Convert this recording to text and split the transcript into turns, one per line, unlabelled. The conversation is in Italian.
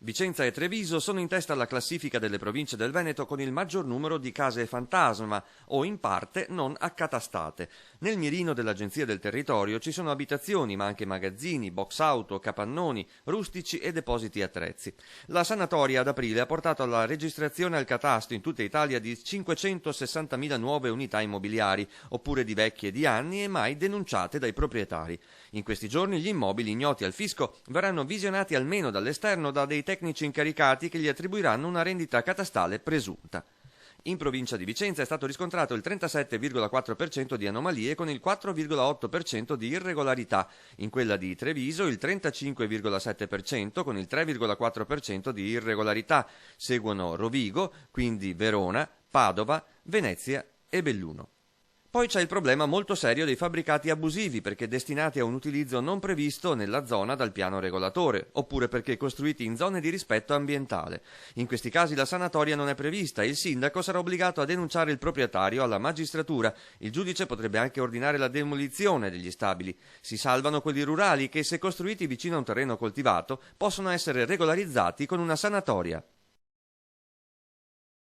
Vicenza e Treviso sono in testa alla classifica delle province del Veneto con il maggior numero di case fantasma o in parte non accatastate. Nel mirino dell'Agenzia del Territorio ci sono abitazioni ma anche magazzini, box auto, capannoni, rustici e depositi attrezzi. La sanatoria ad aprile ha portato alla registrazione al catasto in tutta Italia di 560.000 nuove unità immobiliari, oppure di vecchie di anni e mai denunciate dai proprietari. In questi giorni gli immobili ignoti al fisco verranno visionati almeno dall'esterno da dei tecnici incaricati che gli attribuiranno una rendita catastale presunta. In provincia di Vicenza è stato riscontrato il 37,4% di anomalie con il 4,8% di irregolarità, in quella di Treviso il 35,7% con il 3,4% di irregolarità, seguono Rovigo, quindi Verona, Padova, Venezia e Belluno. Poi c'è il problema molto serio dei fabbricati abusivi perché destinati a un utilizzo non previsto nella zona dal piano regolatore, oppure perché costruiti in zone di rispetto ambientale. In questi casi la sanatoria non è prevista e il sindaco sarà obbligato a denunciare il proprietario alla magistratura. Il giudice potrebbe anche ordinare la demolizione degli stabili. Si salvano quelli rurali che, se costruiti vicino a un terreno coltivato, possono essere regolarizzati con una sanatoria.